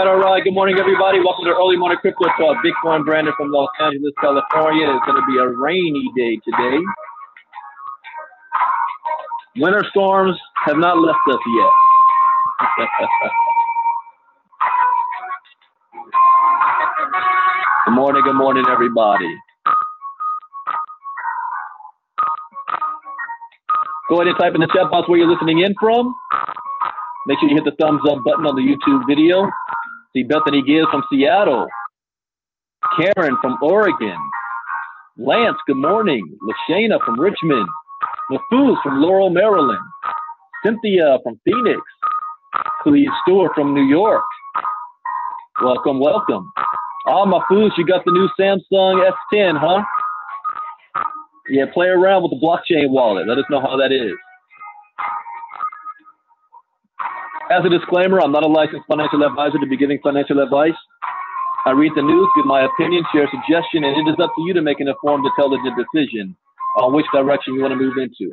All right. Good morning, everybody. Welcome to Early Morning Crypto Talk. Bitcoin Brandon from Los Angeles, California. It's going to be a rainy day today. Winter storms have not left us yet. Good morning, everybody. Go ahead and type in the chat box where you're listening in from. Make sure you hit the thumbs up button on the YouTube video. See Bethany Gibbs from Seattle. Karen from Oregon. Lance, good morning. Lashana from Richmond. Lafuz from Laurel, Maryland. Cynthia from Phoenix. Cleve Stewart from New York. Welcome, welcome. Mahfouz, you got the new Samsung S10, huh? Yeah, play around with the blockchain wallet. Let us know how that is. As a disclaimer, I'm not a licensed financial advisor to be giving financial advice. I read the news, give my opinion, share a suggestion, and it is up to you to make an informed, intelligent decision on which direction you want to move into.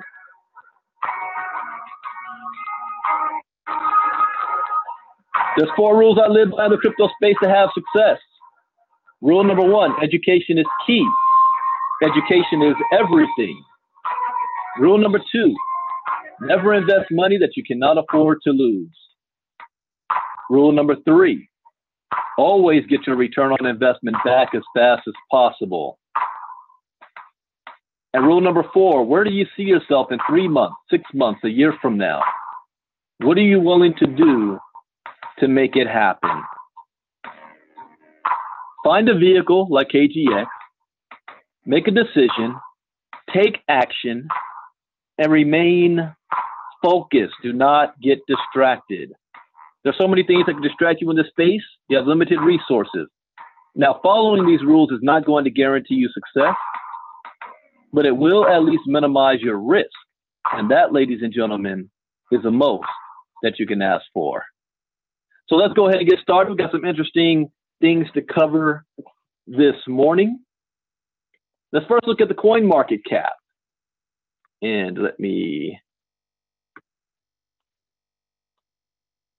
There's 4 rules I live by in the crypto space to have success. Rule number 1, education is key. Education is everything. Rule number 2, never invest money that you cannot afford to lose. Rule number 3, always get your return on investment back as fast as possible. And rule number 4, where do you see yourself in 3 months, 6 months, a year from now? What are you willing to do to make it happen? Find a vehicle like KGX, make a decision, take action, and remain focused. Do not get distracted. There's so many things that can distract you in this space. You have limited resources. Now, following these rules is not going to guarantee you success, but it will at least minimize your risk. And that, ladies and gentlemen, is the most that you can ask for. So let's go ahead and get started. We've got some interesting things to cover this morning. Let's first look at the coin market cap. And let me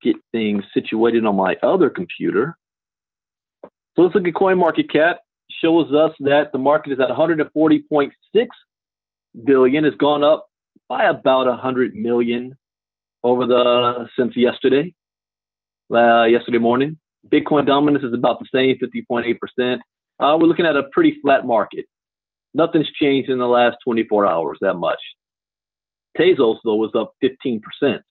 get things situated on my other computer. So let's look at coin market cap. Shows us that the market is at 140.6 billion. Has gone up by about 100 million since yesterday morning. Bitcoin dominance is about the same, 50.8%. We're looking at a pretty flat market. Nothing's changed in the last 24 hours that much. Tezos, though, was up 15%.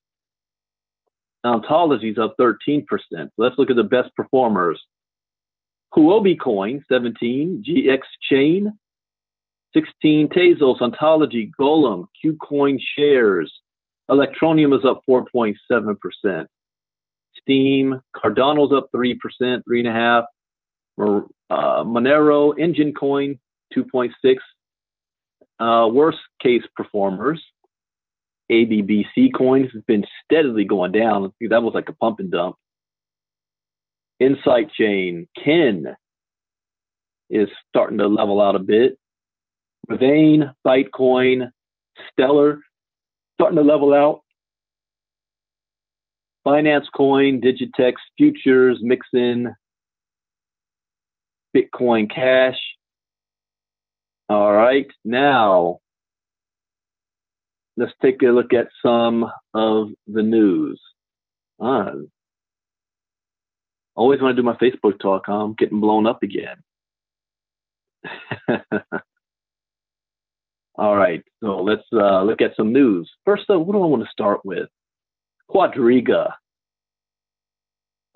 Ontology's up 13%. So let's look at the best performers. Huobi Coin, 17. GX Chain, 16. Tezos, Ontology, Golem, Qcoin Shares. Electroneum is up 4.7%. Steam, Cardano's up 3%, 3.5%. Monero, Engine Coin, 2.6%. Worst case performers. ABBC Coin has been steadily going down. I think that was like a pump and dump. Insight Chain, Ken is starting to level out a bit. Ravane, Bytecoin, Stellar, starting to level out. Binance Coin, Digitex Futures, Mixin, Bitcoin Cash. All right, now let's take a look at some of the news. Always want to do my Facebook talk, huh? I'm getting blown up again. All right, so let's look at some news. First up, what do I want to start with? Quadriga.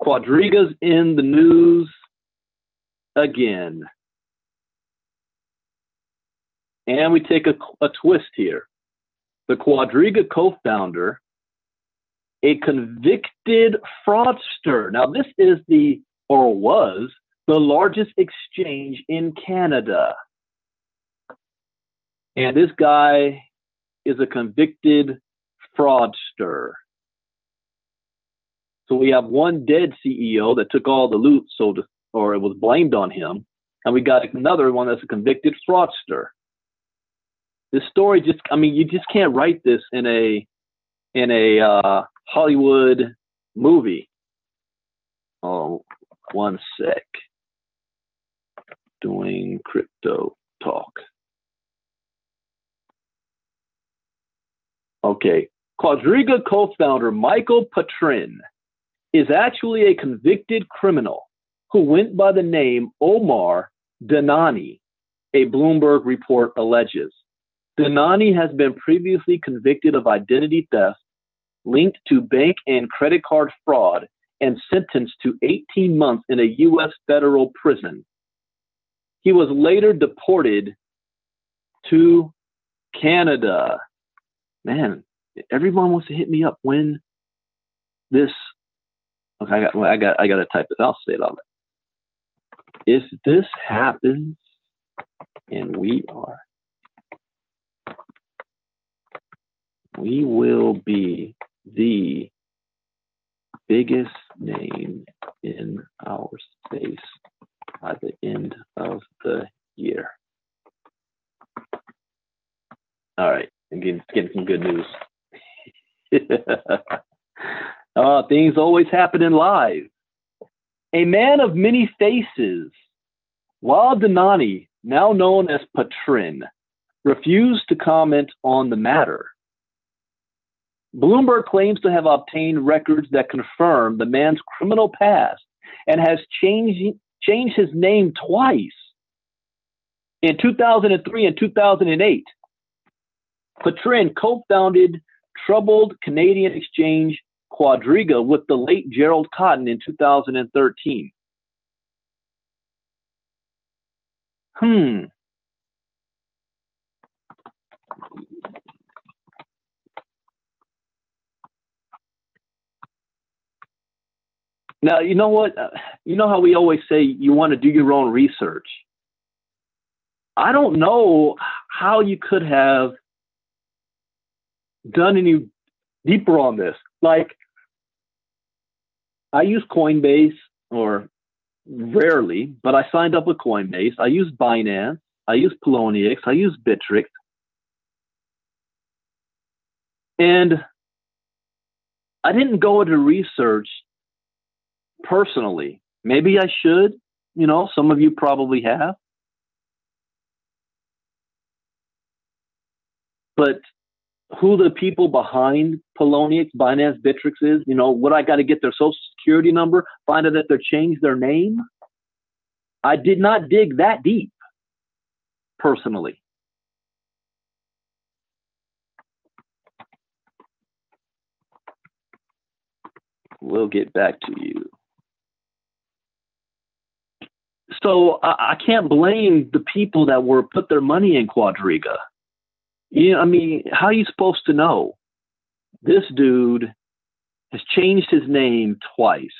Quadriga's in the news again. And we take a twist here. The Quadriga co-founder, a convicted fraudster. Now, this is was the largest exchange in Canada. And this guy is a convicted fraudster. So we have one dead CEO that took all the loot, or it was blamed on him. And we got another one that's a convicted fraudster. This story you just can't write this in a Hollywood movie. Oh, one sec. Doing crypto talk. Okay. Quadriga co-founder Michael Patrin is actually a convicted criminal who went by the name Omar Danani, a Bloomberg report alleges. Danani has been previously convicted of identity theft linked to bank and credit card fraud and sentenced to 18 months in a U.S. federal prison. He was later deported to Canada. Man, everyone wants to hit me up when this. Okay, I got to type this. I'll say it out. If this happens, and we will be the biggest name in our space by the end of the year. All right, again, getting some good news. Things always happening live. A man of many faces, Wal Danani, now known as Patrin, refused to comment on the matter. Bloomberg claims to have obtained records that confirm the man's criminal past and has changed his name twice. In 2003 and 2008, Patrin co-founded troubled Canadian exchange Quadriga with the late Gerald Cotton in 2013. Now, you know what? You know how we always say you want to do your own research. I don't know how you could have done any deeper on this. Like, I use Coinbase, or rarely, but I signed up with Coinbase. I use Binance. I use Poloniex, I use Bittrex, and I didn't go into research personally. Maybe I should, some of you probably have. But who the people behind Poloniex, Binance, Bittrex is, what I got to get their social security number, find out that they changed their name. I did not dig that deep personally. We'll get back to you. So I can't blame the people that were put their money in Quadriga. How are you supposed to know? This dude has changed his name twice.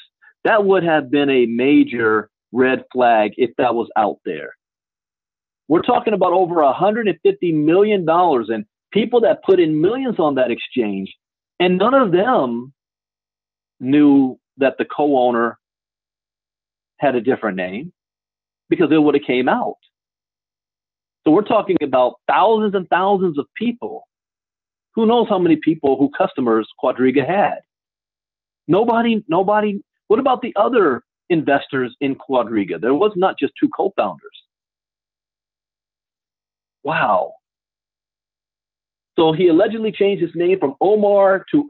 That would have been a major red flag if that was out there. We're talking about over $150 million and people that put in millions on that exchange, and none of them knew that the co-owner had a different name because it would have came out. So we're talking about thousands and thousands of people. Who knows how many customers Quadriga had? Nobody. What about the other investors in Quadriga? There was not just two co-founders. Wow. So he allegedly changed his name from Omar to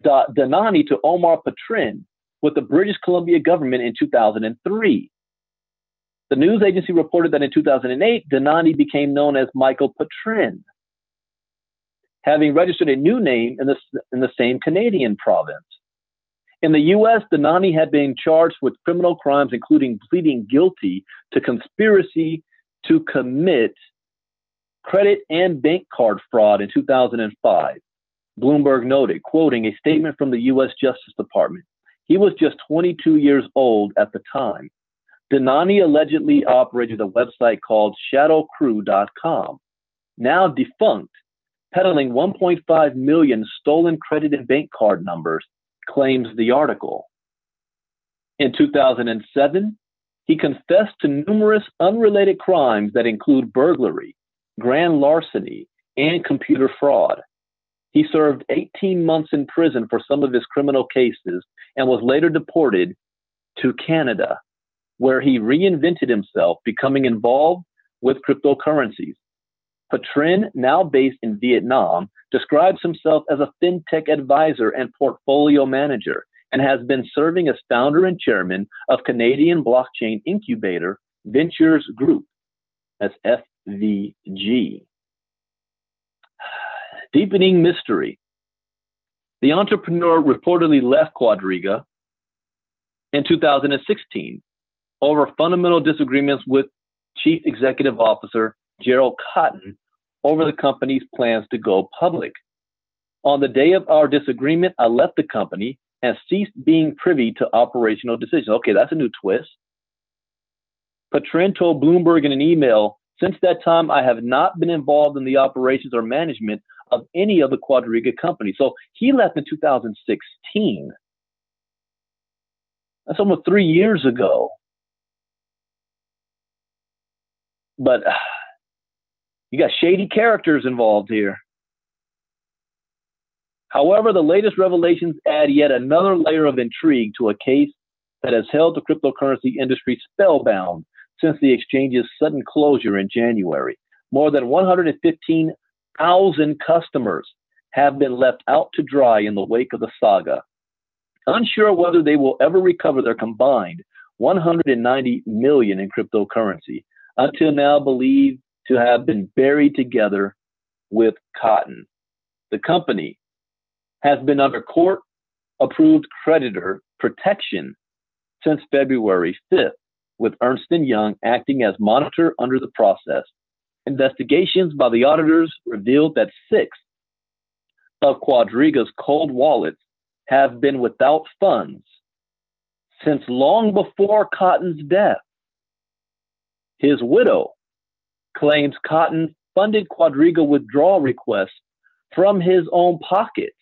Danani to Omar Patrin with the British Columbia government in 2003. The news agency reported that in 2008, Danani became known as Michael Patrin, having registered a new name in the same Canadian province. In the U.S., Danani had been charged with criminal crimes, including pleading guilty to conspiracy to commit credit and bank card fraud in 2005. Bloomberg noted, quoting a statement from the U.S. Justice Department. He was just 22 years old at the time. Danani allegedly operated a website called shadowcrew.com, now defunct, peddling 1.5 million stolen credit and bank card numbers, claims the article. In 2007, he confessed to numerous unrelated crimes that include burglary, grand larceny, and computer fraud. He served 18 months in prison for some of his criminal cases and was later deported to Canada, where he reinvented himself, becoming involved with cryptocurrencies. Patrin, now based in Vietnam, describes himself as a fintech advisor and portfolio manager, and has been serving as founder and chairman of Canadian blockchain incubator Ventures Group. That's FVG. Deepening mystery. The entrepreneur reportedly left Quadriga in 2016 over fundamental disagreements with Chief Executive Officer Gerald Cotton over the company's plans to go public. On the day of our disagreement, I left the company and ceased being privy to operational decisions. Okay, that's a new twist. Patrin told Bloomberg in an email, since that time, I have not been involved in the operations or management of any of the Quadriga companies. So he left in 2016. That's almost 3 years ago. But you got shady characters involved here. However, the latest revelations add yet another layer of intrigue to a case that has held the cryptocurrency industry spellbound since the exchange's sudden closure in January. More than 115,000 customers have been left out to dry in the wake of the saga. Unsure whether they will ever recover their combined $190 million in cryptocurrency, until now believed to have been buried together with cotton. The company has been under court-approved creditor protection since February 5th, with Ernst & Young acting as monitor under the process. Investigations by the auditors revealed that 6 of Quadriga's cold wallets have been without funds since long before Cotton's death. His widow claims Cotton funded Quadriga withdrawal requests from his own pockets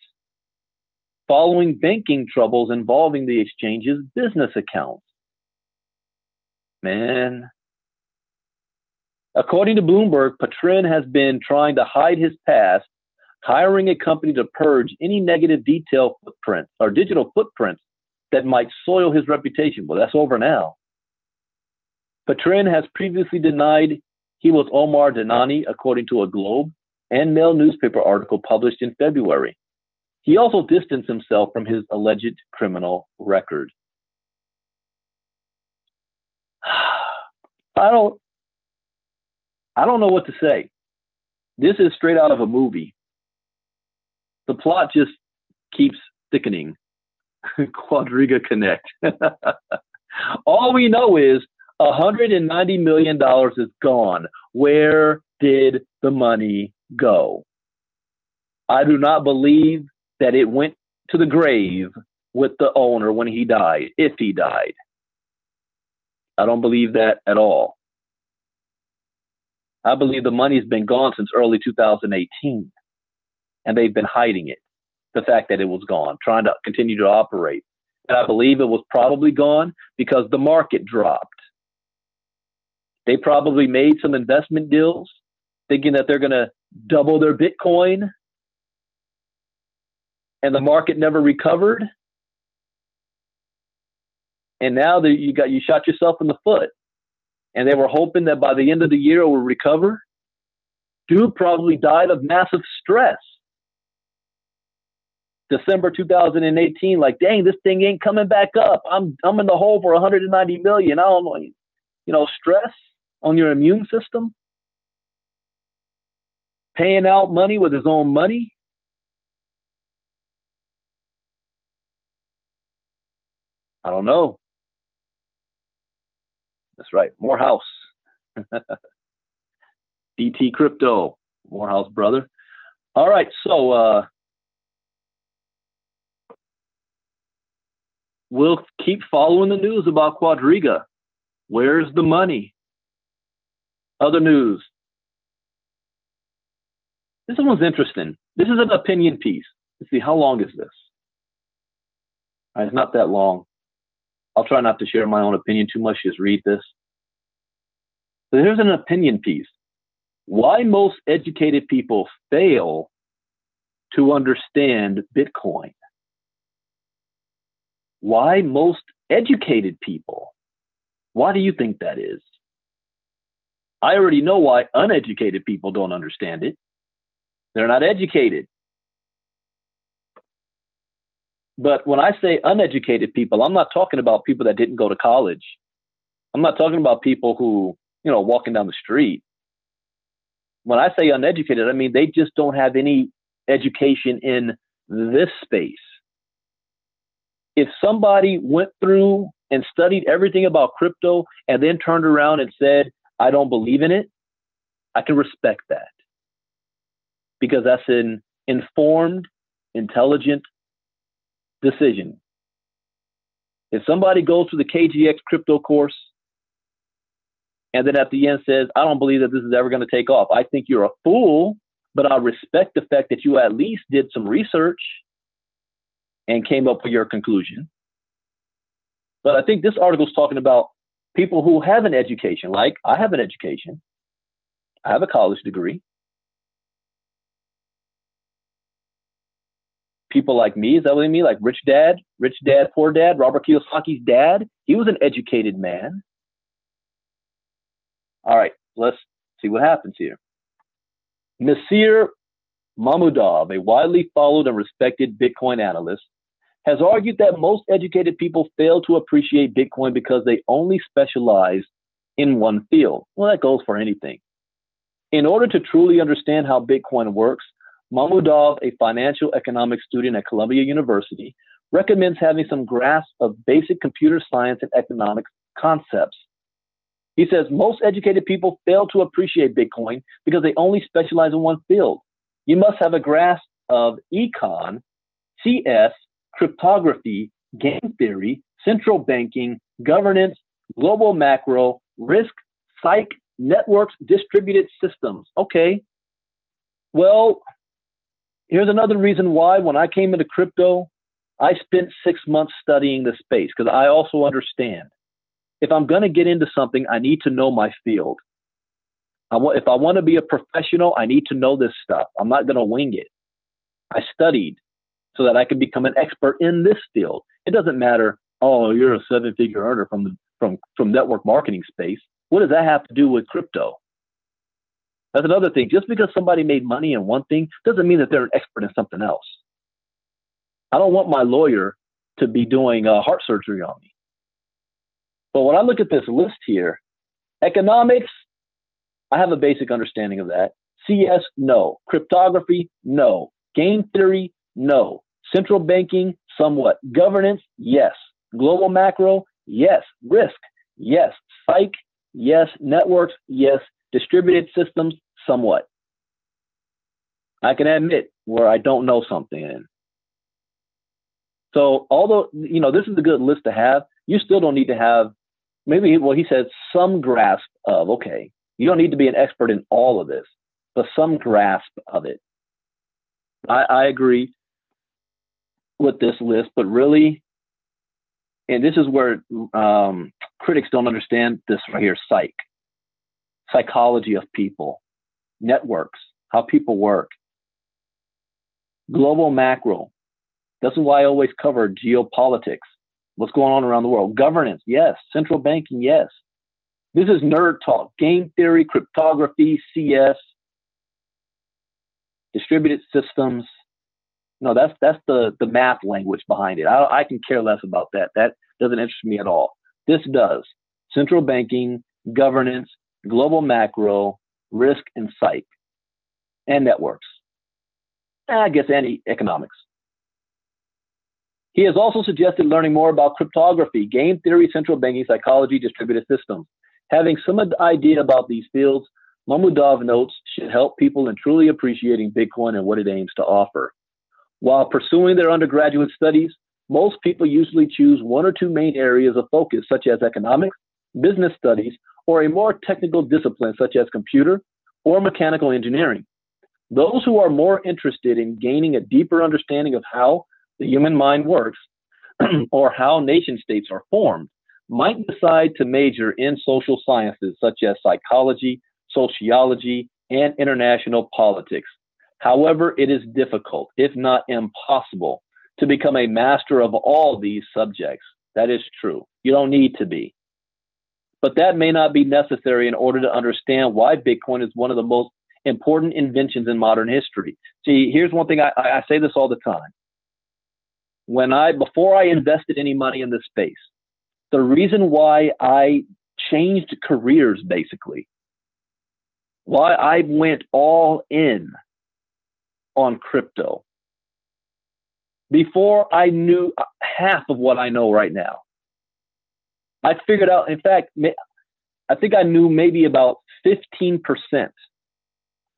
following banking troubles involving the exchange's business accounts. Man, According to Bloomberg, Patrin has been trying to hide his past, hiring a company to purge any negative detail footprints or digital footprints that might soil his reputation. Well, that's over now. Patrin has previously denied he was Omar Dhanani, according to a Globe and Mail newspaper article published in February. He also distanced himself from his alleged criminal record. I don't know what to say. This is straight out of a movie. The plot just keeps thickening. Quadriga Connect. All we know is $190 million is gone. Where did the money go? I do not believe that it went to the grave with the owner when he died, if he died. I don't believe that at all. I believe the money's been gone since early 2018, and they've been hiding it, the fact that it was gone, trying to continue to operate. And I believe it was probably gone because the market dropped. They probably made some investment deals thinking that they're going to double their Bitcoin, and the market never recovered. And now that you shot yourself in the foot. And they were hoping that by the end of the year it will recover. Dude probably died of massive stress. December 2018, like, dang, this thing ain't coming back up. I'm in the hole for 190 million. I don't know, stress on your immune system. Paying out money with his own money. I don't know. That's right. Morehouse. DT Crypto. Morehouse, brother. All right. So we'll keep following the news about Quadriga. Where's the money? Other news. This one's interesting. This is an opinion piece. Let's see, how long is this? All right, it's not that long. I'll try not to share my own opinion too much. Just read this. So here's an opinion piece. Why most educated people fail to understand Bitcoin. Why most educated people? Why do you think that is? I already know why uneducated people don't understand it. They're not educated. But when I say uneducated people, I'm not talking about people that didn't go to college. I'm not talking about people who, walking down the street. When I say uneducated, I mean they just don't have any education in this space. If somebody went through and studied everything about crypto and then turned around and said, I don't believe in it, I can respect that. Because that's an informed, intelligent decision. If somebody goes to the KGX crypto course and then at the end says, I don't believe that this is ever going to take off, I think you're a fool, but I respect the fact that you at least did some research and came up with your conclusion. But I think this article is talking about people who have an education, like I have an education. I have a college degree. People like me, is that what I mean? Like Rich Dad, Poor Dad, Robert Kiyosaki's dad. He was an educated man. All right, let's see what happens here. Nasir Mahmudov, a widely followed and respected Bitcoin analyst, has argued that most educated people fail to appreciate Bitcoin because they only specialize in one field. Well, that goes for anything. In order to truly understand how Bitcoin works, Mahmudov, a financial economics student at Columbia University, recommends having some grasp of basic computer science and economics concepts. He says most educated people fail to appreciate Bitcoin because they only specialize in one field. You must have a grasp of econ, CS, cryptography, game theory, central banking, governance, global macro, risk, psych, networks, distributed systems. Okay. Well, here's another reason why when I came into crypto, I spent 6 months studying the space because I also understand if I'm going to get into something, I need to know my field. If I want to be a professional, I need to know this stuff. I'm not going to wing it. I studied so that I could become an expert in this field. It doesn't matter, oh, you're a 7-figure earner from network marketing space. What does that have to do with crypto? That's another thing. Just because somebody made money in one thing doesn't mean that they're an expert in something else. I don't want my lawyer to be doing heart surgery on me. But when I look at this list here, economics, I have a basic understanding of that. CS, no. Cryptography, no. Game theory, no. Central banking, somewhat. Governance, yes. Global macro, yes. Risk, yes. Psych, yes. Networks, yes. Distributed systems, somewhat. I can admit where I don't know something in. So although, this is a good list to have, you still don't need to have he said some grasp of, okay, you don't need to be an expert in all of this, but some grasp of it. I agree with this list, but really, and this is where critics don't understand this right here, psychology of people, networks, how people work, global macro. This is why I always cover geopolitics, what's going on around the world. Governance, yes. Central banking, yes. This is nerd talk. Game theory, cryptography, CS, distributed systems. No, that's the math language behind it. I can care less about that. That doesn't interest me at all. This does. Central banking, governance, global macro, risk and psych, and networks. I guess any economics. He has also suggested learning more about cryptography, game theory, central banking, psychology, distributed systems. Having some idea about these fields, Mamudov notes, should help people in truly appreciating Bitcoin and what it aims to offer. While pursuing their undergraduate studies, most people usually choose one or two main areas of focus, such as economics, business studies, or a more technical discipline such as computer or mechanical engineering. Those who are more interested in gaining a deeper understanding of how the human mind works or how nation states are formed might decide to major in social sciences such as psychology, sociology, and international politics. However, it is difficult, if not impossible, to become a master of all these subjects. That is true. You don't need to be. But that may not be necessary in order to understand why Bitcoin is one of the most important inventions in modern history. See, here's one thing, I say this all the time. Before I invested any money in this space, the reason why I changed careers, basically, why I went all in on crypto, before I knew half of what I know right now. I figured out, in fact, I think I knew maybe about 15%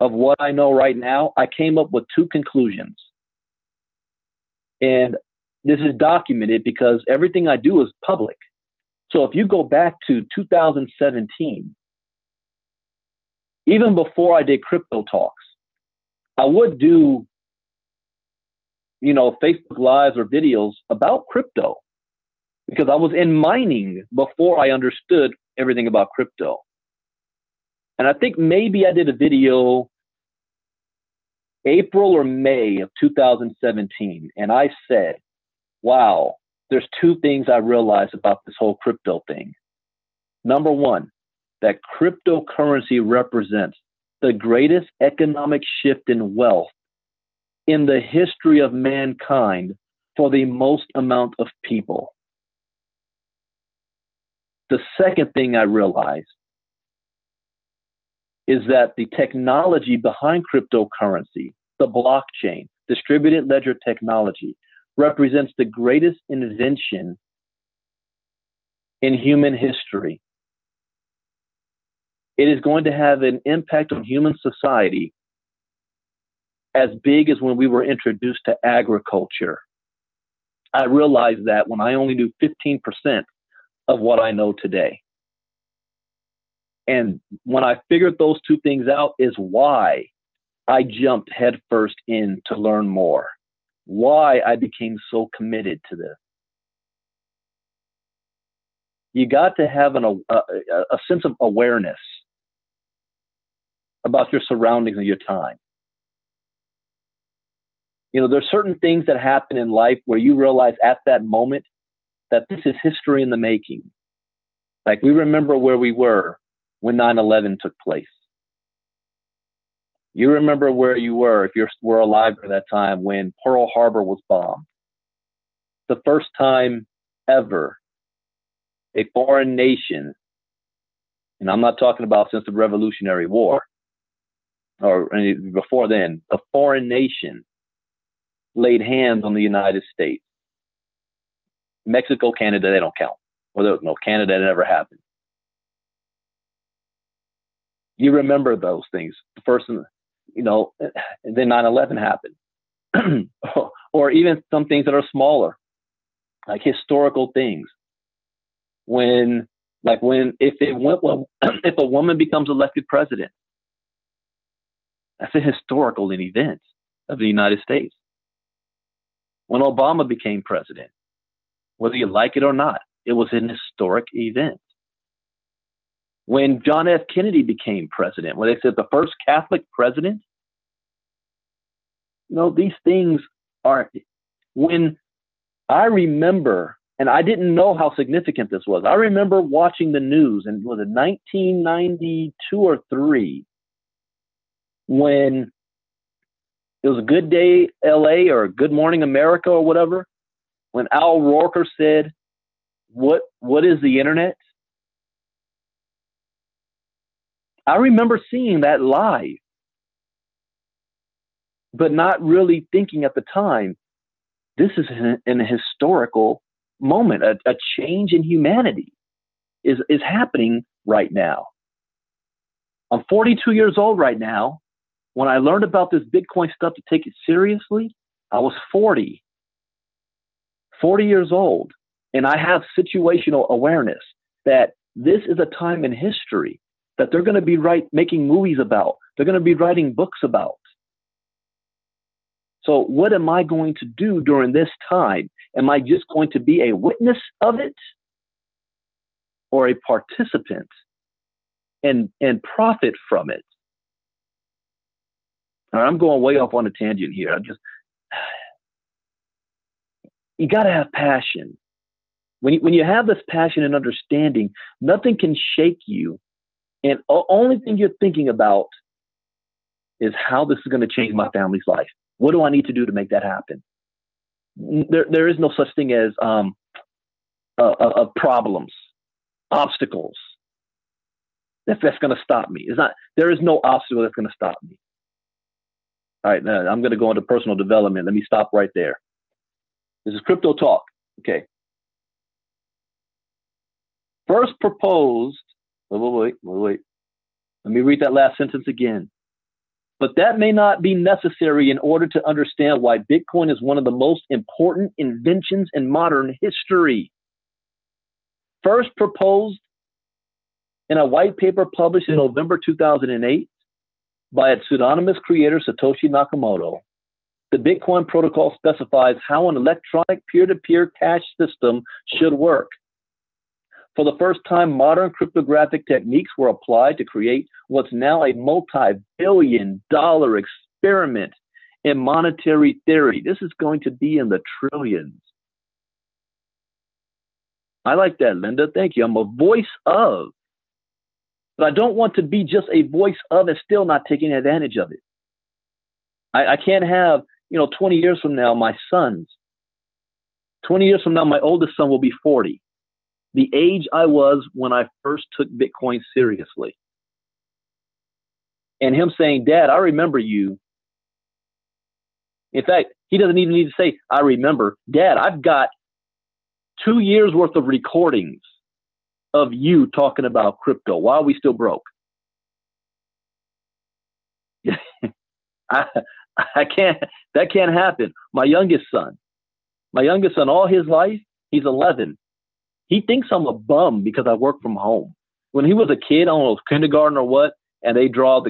of what I know right now. I came up with two conclusions. And this is documented because everything I do is public. So if you go back to 2017, even before I did crypto talks, I would do, Facebook Lives or videos about crypto because I was in mining before I understood everything about crypto. And I think maybe I did a video April or May of 2017. And I said, wow, there's two things I realized about this whole crypto thing. Number one, that cryptocurrency represents the greatest economic shift in wealth in the history of mankind for the most amount of people. The second thing I realized is that the technology behind cryptocurrency, the blockchain, distributed ledger technology, represents the greatest invention in human history. It is going to have an impact on human society as big as when we were introduced to agriculture. I realized that when I only knew 15% of what I know today. And when I figured those two things out is why I jumped headfirst in to learn more, why I became so committed to this. You got to have a sense of awareness. about your surroundings and your time. You know, there's certain things that happen in life where you realize at that moment that this is history in the making. Like, we remember where we were when 9/11 took place. You remember where you were, if you were alive at that time, when Pearl Harbor was bombed. The first time ever a foreign nation, and I'm not talking about since the Revolutionary War, or before then, a foreign nation laid hands on the United States. Mexico, Canada, they don't count. Well, no, Canada never happened. You remember those things. The first, you know, and then 9/11 happened. Or even some things that are smaller, like historical things. If a woman becomes elected president, that's a historical event of the United States. When Obama became president, whether you like it or not, it was an historic event. When John F. Kennedy became president, when they said the first Catholic president, you know, these things are, when I remember, and I didn't know how significant this was. I remember watching the news, and was it 1992 or 3, when it was a Good Day LA or Good Morning America or whatever, when Al Roker said, what is the internet? I remember seeing that live, but not really thinking at the time, this is an historical moment. A change in humanity is happening right now. I'm 42 years old right now. When I learned about this Bitcoin stuff to take it seriously, I was 40 years old. And I have situational awareness that this is a time in history that they're going to be making movies about. They're going to be writing books about. So what am I going to do during this time? Am I just going to be a witness of it, or a participant and profit from it? All right, I'm going way off on a tangent here. You got to have passion. When you have this passion and understanding, nothing can shake you. And the only thing you're thinking about is how this is going to change my family's life. What do I need to do to make that happen? There is no such thing as problems, obstacles. That's going to stop me. There is no obstacle that's going to stop me. All right, now I'm going to go into personal development. Let me stop right there. This is Crypto Talk. Okay. First proposed. Wait. Let me read that last sentence again. But that may not be necessary in order to understand why Bitcoin is one of the most important inventions in modern history. First proposed in a white paper published in November 2008 by its pseudonymous creator, Satoshi Nakamoto, the Bitcoin protocol specifies how an electronic peer-to-peer cash system should work. For the first time, modern cryptographic techniques were applied to create what's now a multi-billion-dollar experiment in monetary theory. This is going to be in the trillions. I like that, Linda. Thank you. I'm a voice of, but I don't want to be just a voice of and still not taking advantage of it. I can't have, 20 years from now, my sons, 20 years from now, my oldest son will be 40. The age I was when I first took Bitcoin seriously. And him saying, Dad, I remember you. In fact, he doesn't even need to say, I remember. Dad, I've got 2 years worth of recordings of you talking about crypto while we still broke. That can't happen. My youngest son, all his life, he's 11. He thinks I'm a bum because I work from home. When he was a kid, I don't know, kindergarten or what, and they draw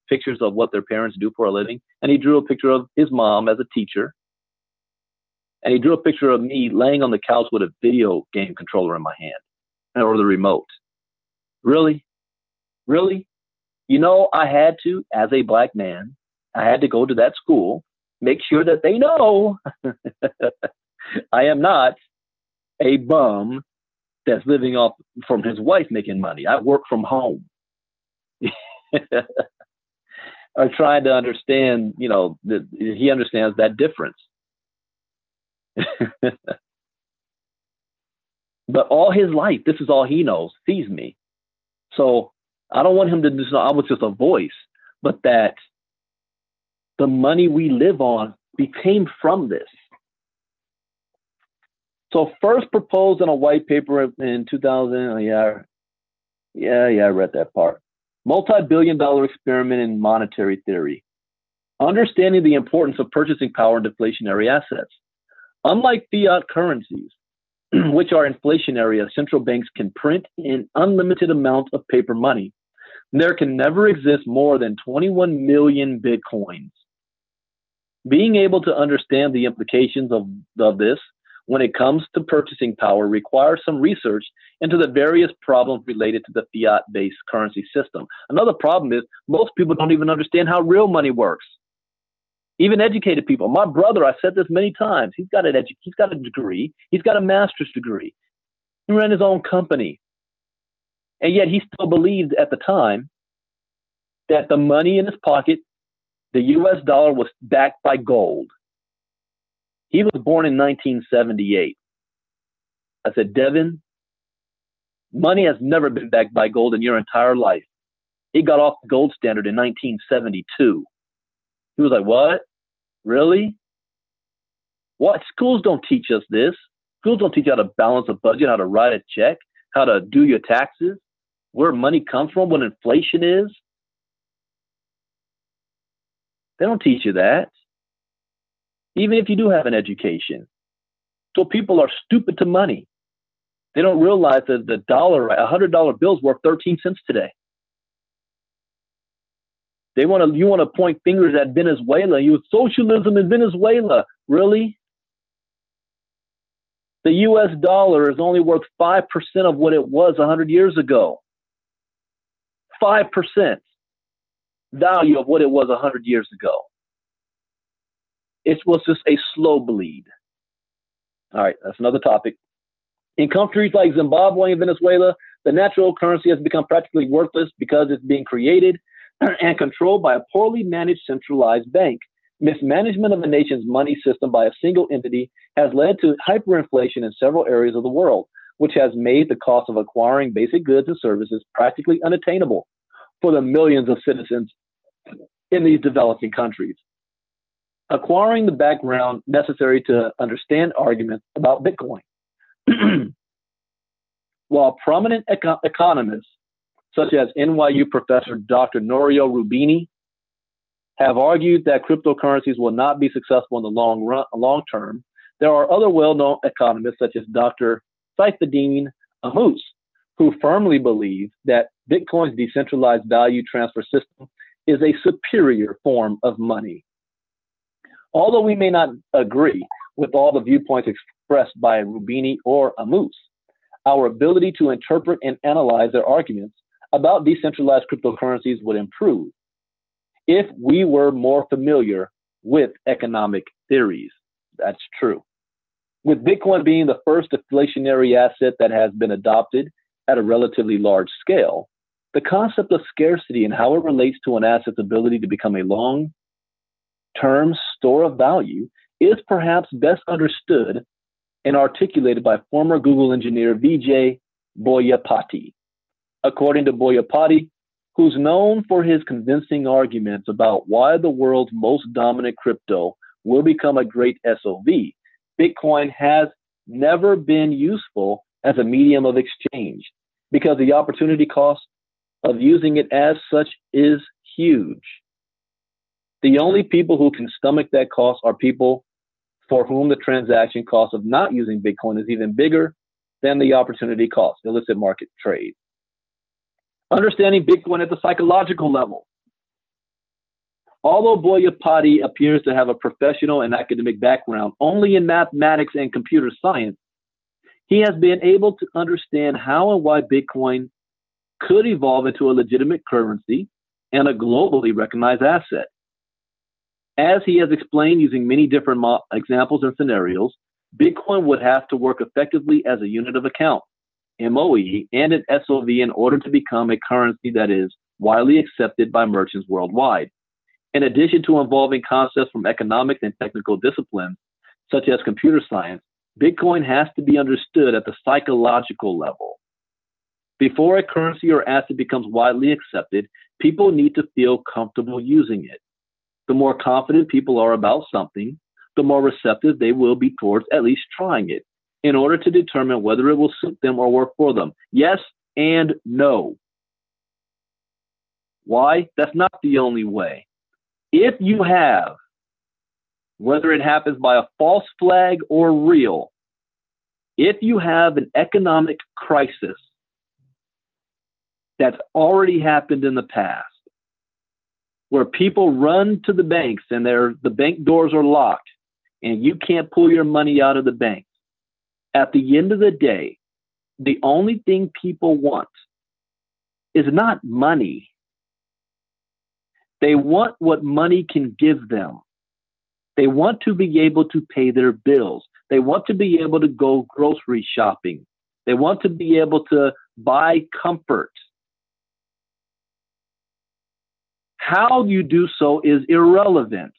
pictures of what their parents do for a living. And he drew a picture of his mom as a teacher. And he drew a picture of me laying on the couch with a video game controller in my hand, or the remote. Really? Really? I had to, as a black man, I had to go to that school, make sure that they know I am not a bum that's living off from his wife making money. I work from home. Or trying to understand, that he understands that difference. But all his life, this is all he knows, sees me. So I don't want him to just know I was just a voice, but that the money we live on became from this. So first proposed in a white paper in 2000. I read that part. Multi-billion-dollar experiment in monetary theory. Understanding the importance of purchasing power and deflationary assets. Unlike fiat currencies, which are inflationary as central banks can print an unlimited amount of paper money, there can never exist more than 21 million Bitcoins. Being able to understand the implications of this when it comes to purchasing power requires some research into the various problems related to the fiat-based currency system. Another problem is most people don't even understand how real money works. Even educated people. My brother, I said this many times, he's got a degree, he's got a master's degree. He ran his own company. And yet he still believed at the time that the money in his pocket, the US dollar, was backed by gold. He was born in 1978. I said, Devin, money has never been backed by gold in your entire life. It got off the gold standard in 1972. He was like, what? Really? What? Schools don't teach us this. Schools don't teach you how to balance a budget, how to write a check, how to do your taxes, where money comes from, what inflation is. They don't teach you that, even if you do have an education. So people are stupid to money. They don't realize that the dollar, a $100 bill is worth 13 cents today. You want to point fingers at Venezuela. Socialism in Venezuela. Really? The US dollar is only worth 5% of what it was 100 years ago. 5% value of what it was 100 years ago. It was just a slow bleed. All right, that's another topic. In countries like Zimbabwe and Venezuela, the natural currency has become practically worthless because it's being created and controlled by a poorly managed centralized bank. Mismanagement of the nation's money system by a single entity has led to hyperinflation in several areas of the world, which has made the cost of acquiring basic goods and services practically unattainable for the millions of citizens in these developing countries. Acquiring the background necessary to understand arguments about Bitcoin. While prominent economists, such as NYU professor Dr. Norio Rubini, have argued that cryptocurrencies will not be successful in the long term, there are other well-known economists, such as Dr. Saifuddin Ammous, who firmly believe that Bitcoin's decentralized value transfer system is a superior form of money. Although we may not agree with all the viewpoints expressed by Rubini or Ammous, our ability to interpret and analyze their arguments about decentralized cryptocurrencies would improve if we were more familiar with economic theories. That's true. With Bitcoin being the first deflationary asset that has been adopted at a relatively large scale, the concept of scarcity and how it relates to an asset's ability to become a long-term store of value is perhaps best understood and articulated by former Google engineer Vijay Boyapati. According to Boyapati, who's known for his convincing arguments about why the world's most dominant crypto will become a great SOV, Bitcoin has never been useful as a medium of exchange because the opportunity cost of using it as such is huge. The only people who can stomach that cost are people for whom the transaction cost of not using Bitcoin is even bigger than the opportunity cost, illicit market trade. Understanding Bitcoin at the psychological level. Although Boyapati appears to have a professional and academic background only in mathematics and computer science, he has been able to understand how and why Bitcoin could evolve into a legitimate currency and a globally recognized asset. As he has explained using many different examples and scenarios, Bitcoin would have to work effectively as a unit of account, MOE, and an SOV in order to become a currency that is widely accepted by merchants worldwide. In addition to involving concepts from economics and technical disciplines, such as computer science, Bitcoin has to be understood at the psychological level. Before a currency or asset becomes widely accepted, people need to feel comfortable using it. The more confident people are about something, the more receptive they will be towards at least trying it in order to determine whether it will suit them or work for them. Yes and no. Why? That's not the only way. If you have, whether it happens by a false flag or real, if you have an economic crisis that's already happened in the past, where people run to the banks and the bank doors are locked and you can't pull your money out of the bank, at the end of the day, the only thing people want is not money. They want what money can give them. They want to be able to pay their bills. They want to be able to go grocery shopping. They want to be able to buy comfort. How you do so is irrelevant.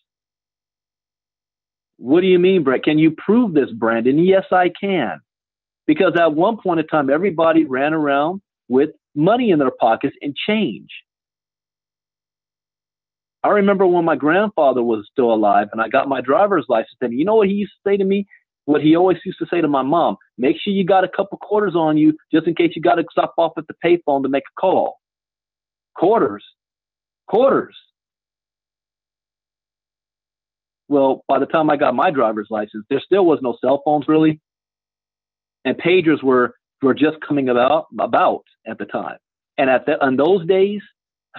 What do you mean, Brett? Can you prove this, Brandon? Yes, I can. Because at one point in time, everybody ran around with money in their pockets and change. I remember when my grandfather was still alive and I got my driver's license, and you know what he used to say to me? What he always used to say to my mom: make sure you got a couple quarters on you just in case you got to stop off at the payphone to make a call. Quarters. Well, by the time I got my driver's license, there still was no cell phones really. And pagers were just coming about at the time. And in those days,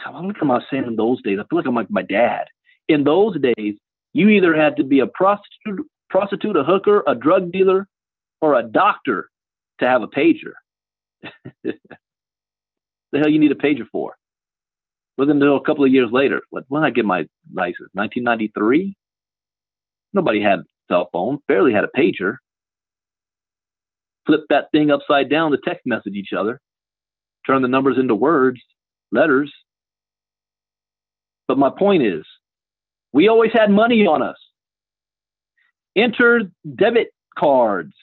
what am I saying in those days? I feel like I'm like my dad. In those days, you either had to be a prostitute, a hooker, a drug dealer, or a doctor to have a pager. The hell you need a pager for? Wasn't until a couple of years later. When did I get my license? 1993? Nobody had a cell phone, barely had a pager. Flip that thing upside down to text message each other. Turn the numbers into words, letters. But my point is, we always had money on us. Enter debit cards,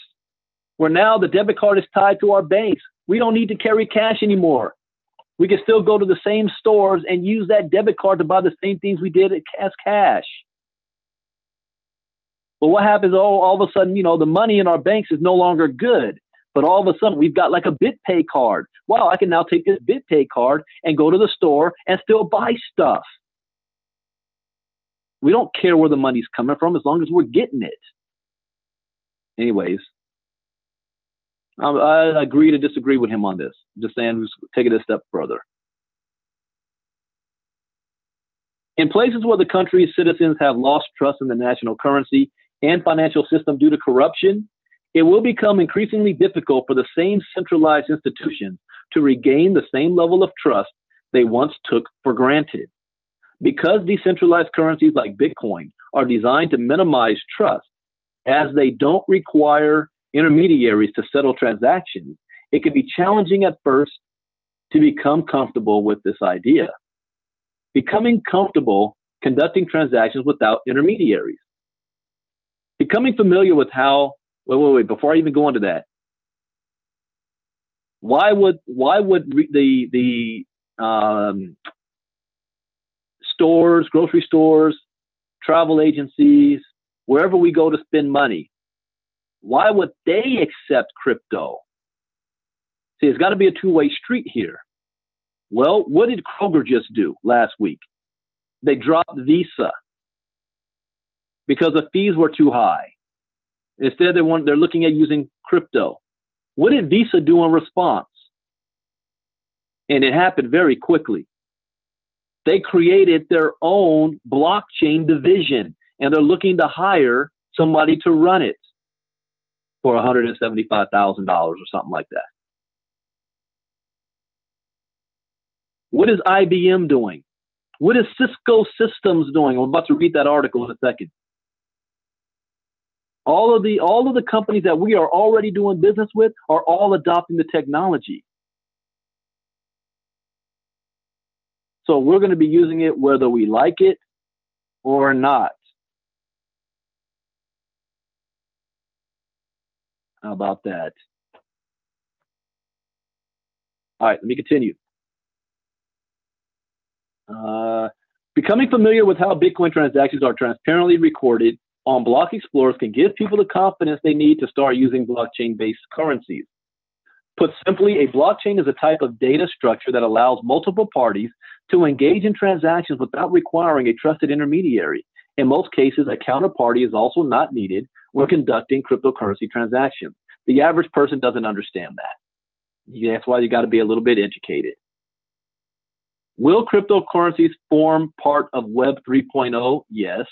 where now the debit card is tied to our banks. We don't need to carry cash anymore. We can still go to the same stores and use that debit card to buy the same things we did as cash. But what happens? All of a sudden, the money in our banks is no longer good. But all of a sudden, we've got like a BitPay card. Wow, I can now take this BitPay card and go to the store and still buy stuff. We don't care where the money's coming from as long as we're getting it. Anyways, I agree to disagree with him on this. Just saying, who's taking it a step further. In places where the country's citizens have lost trust in the national currency and financial system due to corruption, it will become increasingly difficult for the same centralized institutions to regain the same level of trust they once took for granted. Because decentralized currencies like Bitcoin are designed to minimize trust, as they don't require intermediaries to settle transactions, it can be challenging at first to become comfortable with this idea. Becoming comfortable conducting transactions without intermediaries. Becoming familiar with how, wait, before I even go into that, why would the stores, grocery stores, travel agencies, wherever we go to spend money, why would they accept crypto? See, it's got to be a two-way street here. Well, what did Kroger just do last week? They dropped Visa because the fees were too high. Instead, they're looking at using crypto. What did Visa do in response? And it happened very quickly. They created their own blockchain division, and they're looking to hire somebody to run it for $175,000 or something like that. What is IBM doing? What is Cisco Systems doing? I'm about to read that article in a second. All of the companies that we are already doing business with are all adopting the technology. So we're going to be using it whether we like it or not. How about that? All right, let me continue. Becoming familiar with how Bitcoin transactions are transparently recorded on block explorers can give people the confidence they need to start using blockchain-based currencies. Put simply, a blockchain is a type of data structure that allows multiple parties to engage in transactions without requiring a trusted intermediary. In most cases, a counterparty is also not needed when conducting cryptocurrency transactions. The average person doesn't understand that. That's why you got to be a little bit educated. Will cryptocurrencies form part of Web 3.0? Yes.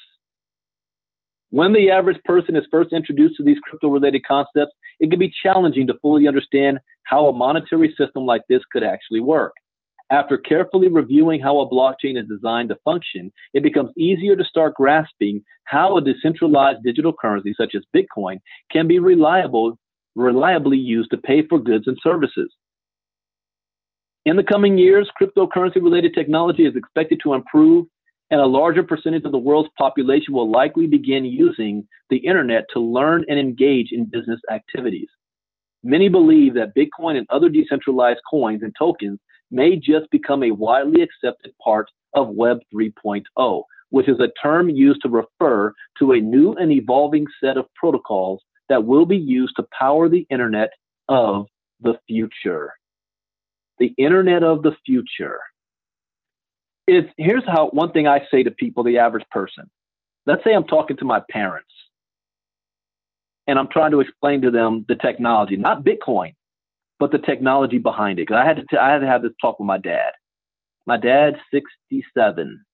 When the average person is first introduced to these crypto-related concepts, it can be challenging to fully understand how a monetary system like this could actually work. After carefully reviewing how a blockchain is designed to function, it becomes easier to start grasping how a decentralized digital currency such as Bitcoin can be reliably used to pay for goods and services. In the coming years, cryptocurrency-related technology is expected to improve, and a larger percentage of the world's population will likely begin using the internet to learn and engage in business activities. Many believe that Bitcoin and other decentralized coins and tokens may just become a widely accepted part of Web 3.0, which is a term used to refer to a new and evolving set of protocols that will be used to power the internet of the future. The internet of the future. Here's how one thing I say to people, the average person. Let's say I'm talking to my parents and I'm trying to explain to them the technology, not Bitcoin, but the technology behind it. Because I had to have this talk with my dad. My dad's 67.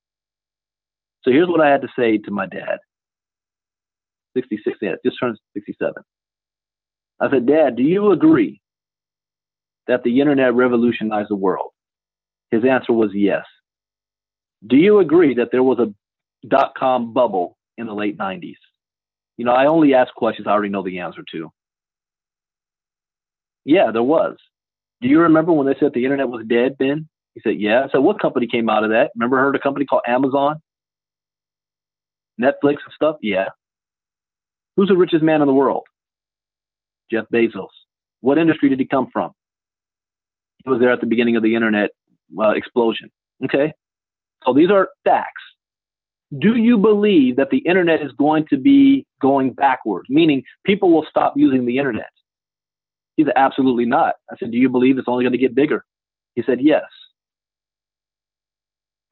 So here's what I had to say to my dad. 66, yeah, just turned 67. I said, Dad, do you agree that the internet revolutionized the world? His answer was yes. Do you agree that there was a dot-com bubble in the late 90s? You know, I only ask questions I already know the answer to. Yeah, there was. Do you remember when they said the internet was dead, Ben? He said, yeah. I said, what company came out of that? Remember heard of a company called Amazon? Netflix and stuff? Yeah. Who's the richest man in the world? Jeff Bezos. What industry did he come from? He was there at the beginning of the internet explosion. Okay. So these are facts. Do you believe that the internet is going to be going backwards, meaning people will stop using the internet? He said, absolutely not. I said, do you believe it's only going to get bigger? He said, yes.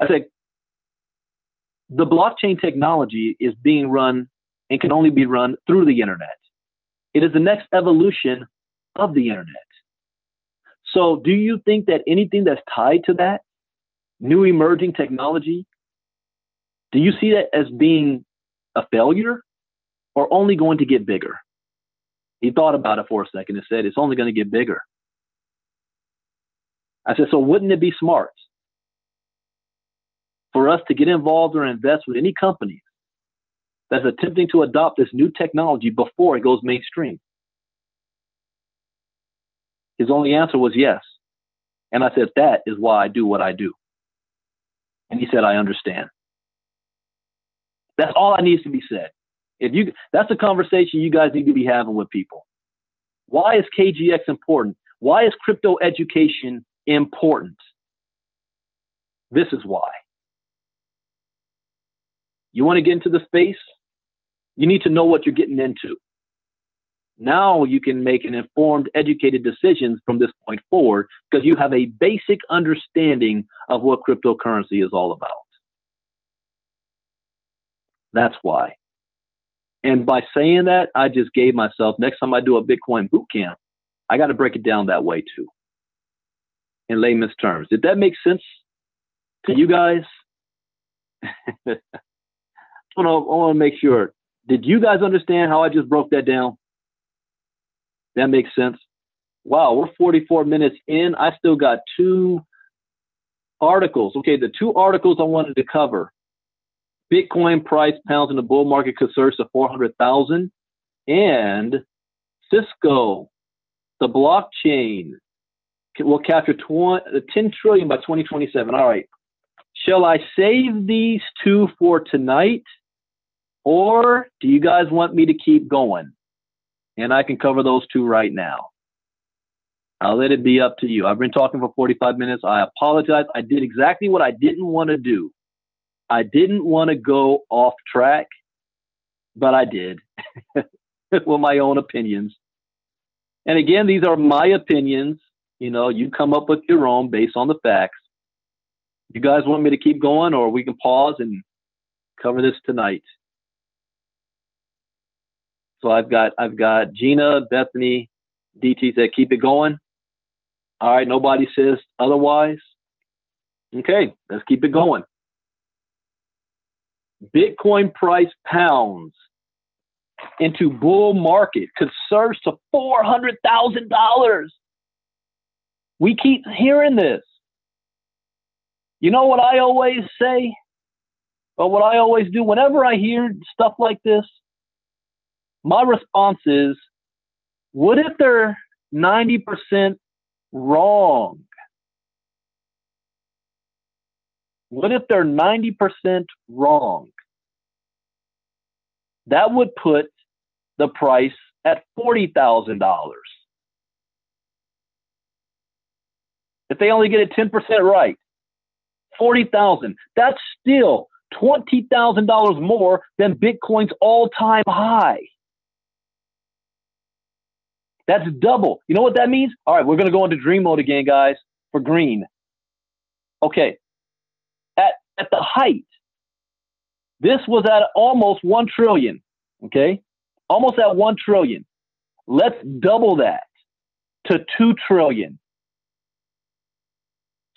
I said, the blockchain technology is being run and can only be run through the internet. It is the next evolution of the internet. So do you think that anything that's tied to that, new emerging technology, do you see that as being a failure or only going to get bigger? He thought about it for a second and said, it's only going to get bigger. I said, so wouldn't it be smart for us to get involved or invest with any company that's attempting to adopt this new technology before it goes mainstream? His only answer was yes. And I said, that is why I do what I do. And he said, I understand. That's all that needs to be said. That's a conversation you guys need to be having with people. Why is KGX important? Why is crypto education important? This is why. You want to get into the space? You need to know what you're getting into. Now you can make an informed, educated decisions from this point forward because you have a basic understanding of what cryptocurrency is all about. That's why. And by saying that, I just gave myself, next time I do a Bitcoin boot camp, I got to break it down that way too, in layman's terms. Did that make sense to you guys? I want to make sure. Did you guys understand how I just broke that down? That makes sense. Wow, we're 44 minutes in. I still got 2 Articles. Okay, the two articles I wanted to cover. Bitcoin price pounds in the bull market could surge to 400,000. And Cisco, the blockchain, will capture 10 trillion by 2027. All right. Shall I save these two for tonight? Or do you guys want me to keep going? And I can cover those two right now. I'll let it be up to you. I've been talking for 45 minutes. I apologize. I did exactly what I didn't want to do. I didn't want to go off track, but I did with my own opinions. And again, these are my opinions. You know, you come up with your own based on the facts. You guys want me to keep going, or we can pause and cover this tonight? So I've got Gina, Bethany, DT said, keep it going. All right, nobody says otherwise. Okay, let's keep it going. Bitcoin price pounds into bull market could surge to $400,000. We keep hearing this. You know what I always say? Or what I always do whenever I hear stuff like this? My response is, what if they're 90% wrong? What if they're 90% wrong? That would put the price at $40,000. If they only get it 10% right, $40,000. That's still $20,000 more than Bitcoin's all-time high. That's double. You know what that means? All right, we're going to go into dream mode again, guys, for green. Okay. At the height, this was at almost 1 trillion. Okay? Almost at 1 trillion. Let's double that to 2 trillion.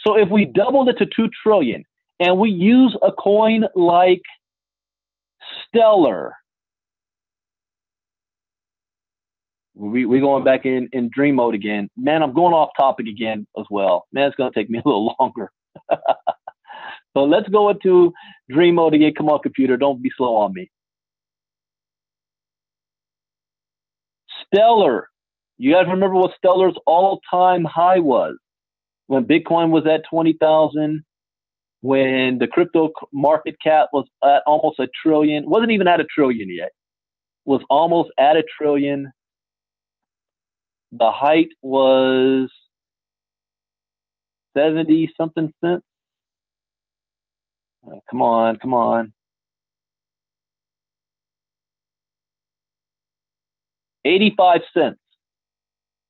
So if we doubled it to 2 trillion and we use a coin like Stellar, we're going back in dream mode again. Man, I'm going off topic again as well. Man, it's going to take me a little longer. So let's go into dream mode again. Come on, computer. Don't be slow on me. Stellar. You guys remember what Stellar's all-time high was? When Bitcoin was at 20,000, when the crypto market cap was at almost $1 trillion, wasn't even at $1 trillion yet, was almost at $1 trillion. The height was 70 something cents. Come on, come on. 85 cents.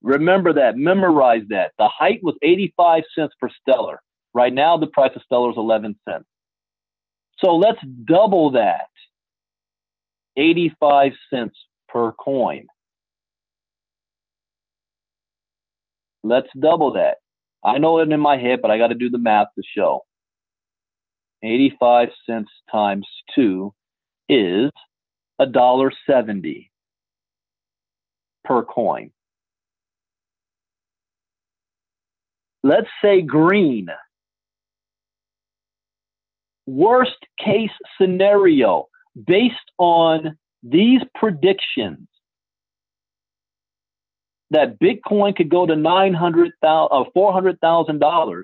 Remember that. Memorize that. The height was 85 cents per Stellar. Right now, the price of Stellar is 11 cents. So let's double that. 85 cents per coin. Let's double that. I know it in my head, but I got to do the math to show. 85 cents times 2 is $1.70 per coin. Let's say green. Worst case scenario, based on these predictions, that Bitcoin could go to $400,000.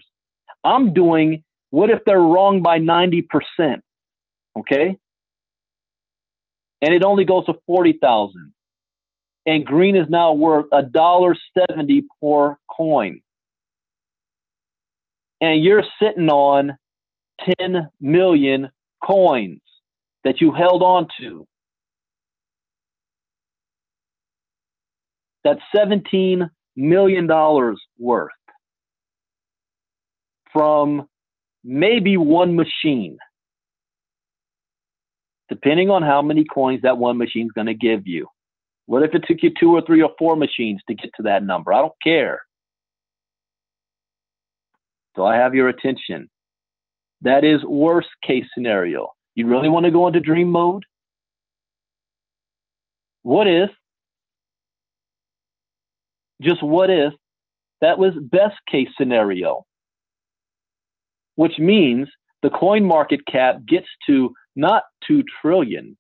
I'm doing, what if they're wrong by 90%? Okay? And it only goes to 40,000. And green is now worth $1.70 per coin. And you're sitting on 10 million coins that you held on to. That's $17 million worth from maybe one machine, depending on how many coins that one machine is going to give you. What if it took you 2 or 3 or 4 machines to get to that number? I don't care. So I have your attention. That is worst case scenario. You really want to go into dream mode? What if, just what if, that was best case scenario? which means the coin market cap gets to not 2 trillion,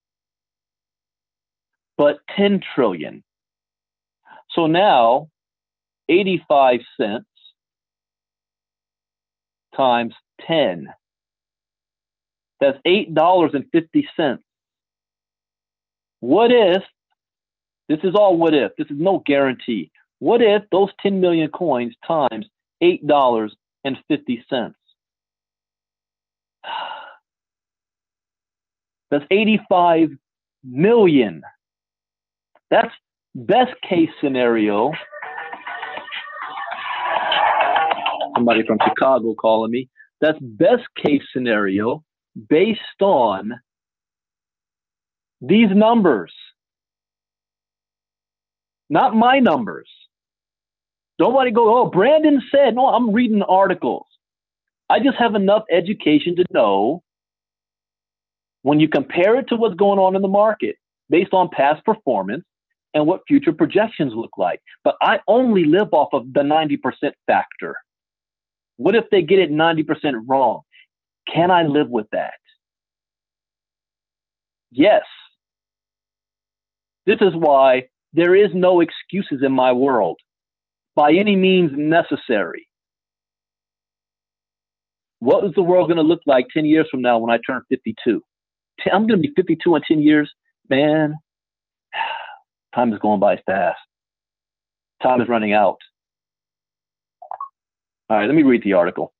but 10 trillion. So now 85 cents times 10. That's $8.50. What if, this is all what if, this is no guarantee. What if those 10 million coins times $8.50? That's 85 million. That's best case scenario. Somebody from Chicago calling me. That's best case scenario based on these numbers, not my numbers. Nobody go, oh, Brandon said, no, I'm reading articles. I just have enough education to know when you compare it to what's going on in the market based on past performance and what future projections look like. But I only live off of the 90% factor. What if they get it 90% wrong? Can I live with that? Yes. This is why there is no excuses in my world by any means necessary. What is the world going to look like 10 years from now when I turn 52? I'm going to be 52 in 10 years. Man, time is going by fast. Time is running out. All right, let me read the article.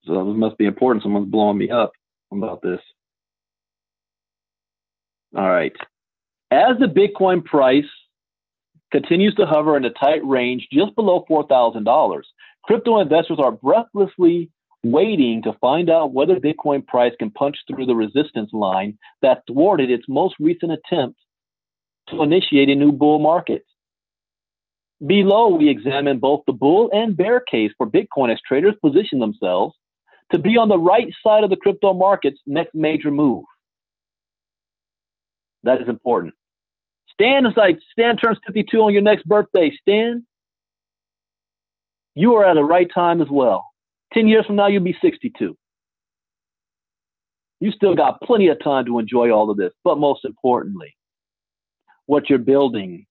So this must be important. Someone's blowing me up about this. All right. As the Bitcoin price continues to hover in a tight range just below $4,000, crypto investors are breathlessly waiting to find out whether Bitcoin price can punch through the resistance line that thwarted its most recent attempt to initiate a new bull market. Below, we examine both the bull and bear case for Bitcoin as traders position themselves to be on the right side of the crypto market's next major move. That is important. Stan is like, Stan turns 52 on your next birthday. Stan, you are at the right time as well. 10 years from now, you'll be 62. You still got plenty of time to enjoy all of this. But most importantly, what you're building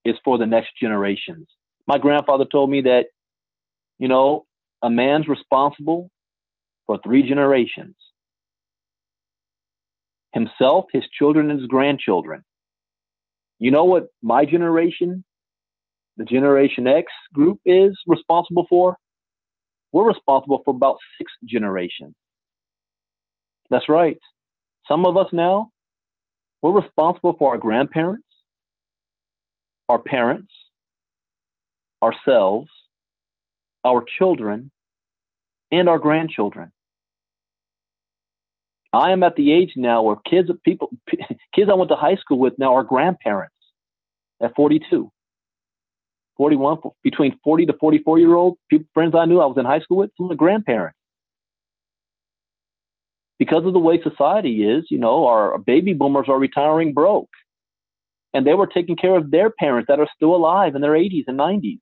is for the next generations. My grandfather told me that, you know, a man's responsible for 3 generations. Himself, his children, and his grandchildren. You know what my generation, the Generation X group, is responsible for? We're responsible for about 6 generations. That's right. Some of us now, we're responsible for our grandparents, our parents, ourselves, our children, and our grandchildren. I am at the age now where kids I went to high school with now are grandparents at 42, 41, between 40 to 44-year-old friends I knew I was in high school with, some of the grandparents. Because of the way society is, you know, our baby boomers are retiring broke. And they were taking care of their parents that are still alive in their 80s and 90s.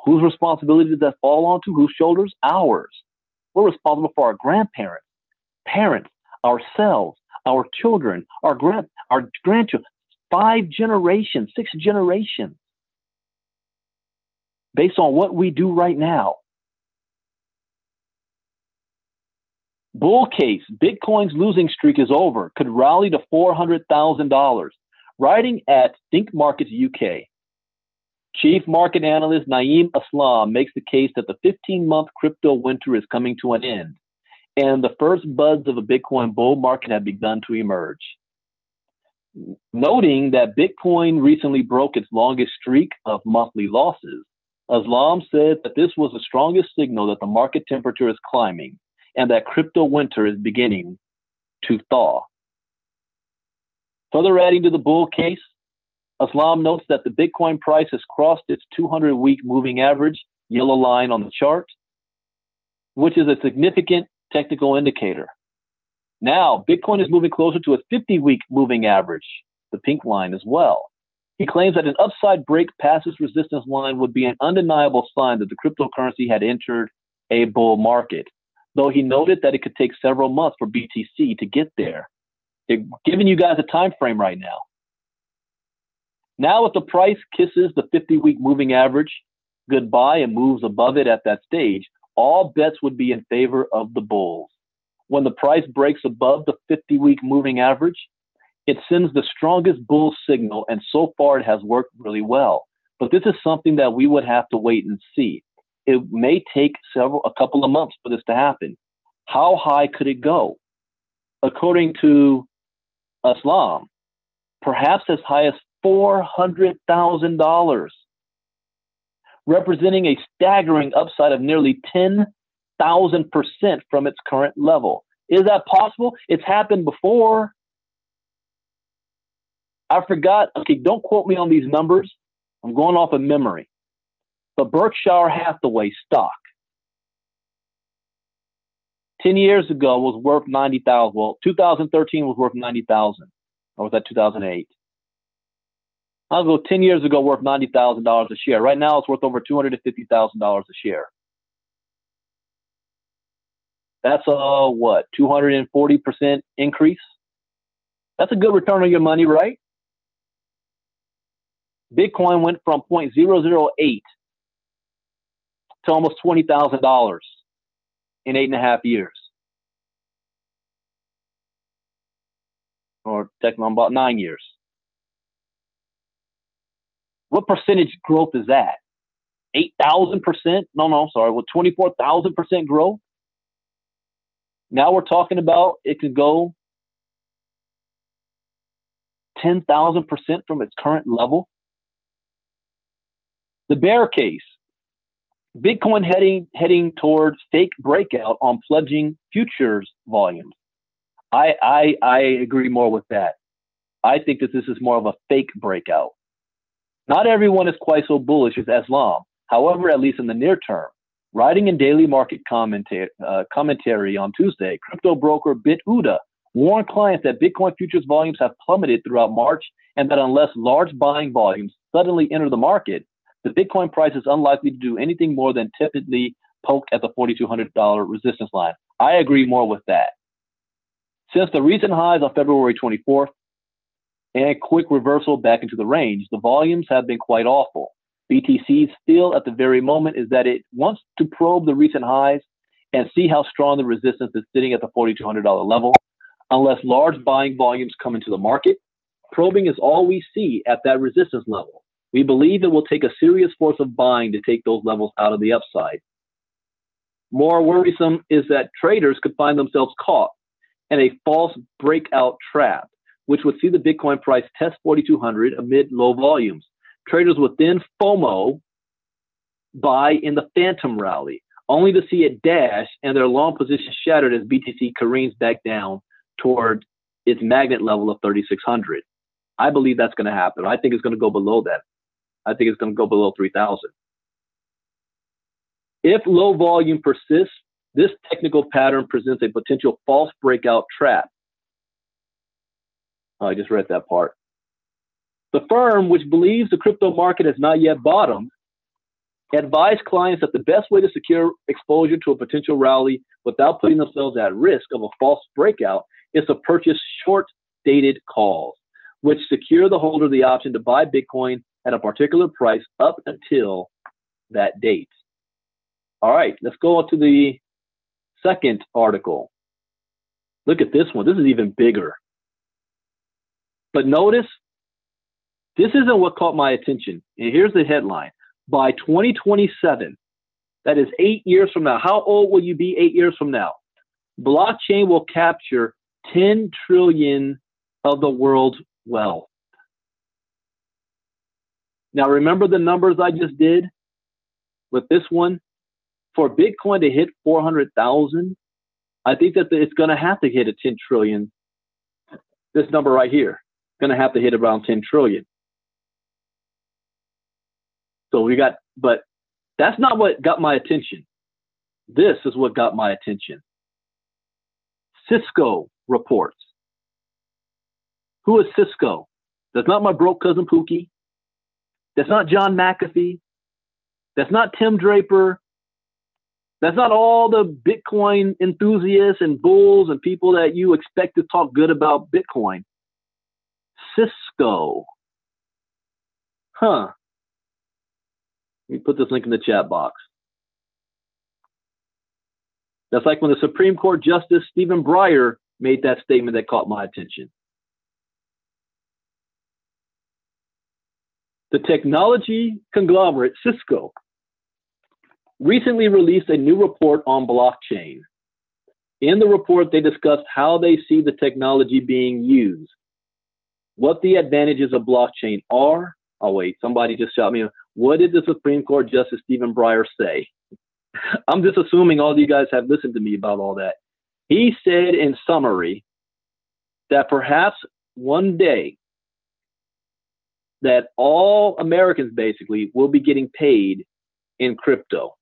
Whose responsibility does that fall onto? Whose shoulders? Ours. We're responsible for our grandparents, parents, ourselves, our children, our grandchildren, 5 generations, 6 generations, based on what we do right now. Bull case, Bitcoin's losing streak is over, could rally to $400,000. Writing at Think Markets UK, Chief Market Analyst Naeem Aslam makes the case that the 15-month crypto winter is coming to an end, and the first buds of a Bitcoin bull market have begun to emerge. Noting that Bitcoin recently broke its longest streak of monthly losses, Aslam said that this was the strongest signal that the market temperature is climbing and that crypto winter is beginning to thaw. Further adding to the bull case, Aslam notes that the Bitcoin price has crossed its 200-week moving average, yellow line on the chart, which is a significant technical indicator. Now, Bitcoin is moving closer to its 50-week moving average, the pink line as well. He claims that an upside break past this resistance line would be an undeniable sign that the cryptocurrency had entered a bull market, though he noted that it could take several months for BTC to get there. They're giving you guys a time frame right now. Now, if the price kisses the 50-week moving average goodbye and moves above it at that stage, all bets would be in favor of the bulls. When the price breaks above the 50-week moving average, it sends the strongest bull signal, and so far it has worked really well. But this is something that we would have to wait and see. It may take a couple of months for this to happen. How high could it go? According to Islam, perhaps as high as $400,000, representing a staggering upside of nearly 10,000% from its current level. Is that possible? It's happened before. I forgot. Okay, don't quote me on these numbers. I'm going off of memory. But Berkshire Hathaway stock 10 years ago was worth 90,000. Well, 2013 was worth 90,000. Or was that 2008? I'll go 10 years ago worth $90,000 a share. Right now it's worth over $250,000 a share. That's a what? 240% increase? That's a good return on your money, right? Bitcoin went from 0.008 to almost $20,000 in 8.5 years. Or technically about 9 years. What percentage growth is that? 8,000%? No, sorry. Well, 24,000% growth? Now we're talking about it could go 10,000% from its current level. The bear case. Bitcoin heading towards fake breakout on plunging futures volumes. I agree more with that. I think that this is more of a fake breakout. Not everyone is quite so bullish as Islam. However, at least in the near term, writing in daily market commentary on Tuesday, crypto broker BitUda warned clients that Bitcoin futures volumes have plummeted throughout March and that unless large buying volumes suddenly enter the market, the Bitcoin price is unlikely to do anything more than tepidly poke at the $4,200 resistance line. I agree more with that. Since the recent highs on February 24th and quick reversal back into the range, the volumes have been quite awful. BTC's feel at the very moment is that it wants to probe the recent highs and see how strong the resistance is sitting at the $4,200 level. Unless large buying volumes come into the market, probing is all we see at that resistance level. We believe it will take a serious force of buying to take those levels out of the upside. More worrisome is that traders could find themselves caught in a false breakout trap, which would see the Bitcoin price test 4,200 amid low volumes. Traders would then FOMO buy in the phantom rally, only to see it dash and their long position shattered as BTC careens back down toward its magnet level of 3,600. I believe that's going to happen. I think it's going to go below that. I think it's going to go below 3,000. If low volume persists, this technical pattern presents a potential false breakout trap. Oh, I just read that part. The firm, which believes the crypto market has not yet bottomed, advised clients that the best way to secure exposure to a potential rally without putting themselves at risk of a false breakout is to purchase short-dated calls, which secure the holder the option to buy Bitcoin at a particular price up until that date. All right, let's go on to the second article. Look at this one. This is even bigger. But notice, this isn't what caught my attention. And here's the headline. By 2027, that is 8 years from now. How old will you be 8 years from now? Blockchain will capture 10 trillion of the world's wealth. Now, remember the numbers I just did with this one? For Bitcoin to hit 400,000, I think that it's going to have to hit a 10 trillion. This number right here, going to have to hit around 10 trillion. So we got, but that's not what got my attention. This is what got my attention. Cisco reports. Who is Cisco? That's not my broke cousin Pookie. That's not John McAfee. That's not Tim Draper. That's not all the Bitcoin enthusiasts and bulls and people that you expect to talk good about Bitcoin. Cisco. Huh. Let me put this link in the chat box. That's like when the Supreme Court Justice Stephen Breyer made that statement that caught my attention. The technology conglomerate Cisco recently released a new report on blockchain. In the report, they discussed how they see the technology being used, what the advantages of blockchain are. Oh, wait, somebody just shot me. What did the Supreme Court Justice Stephen Breyer say? I'm just assuming all of you guys have listened to me about all that. He said in summary that perhaps one day that all Americans basically will be getting paid in crypto.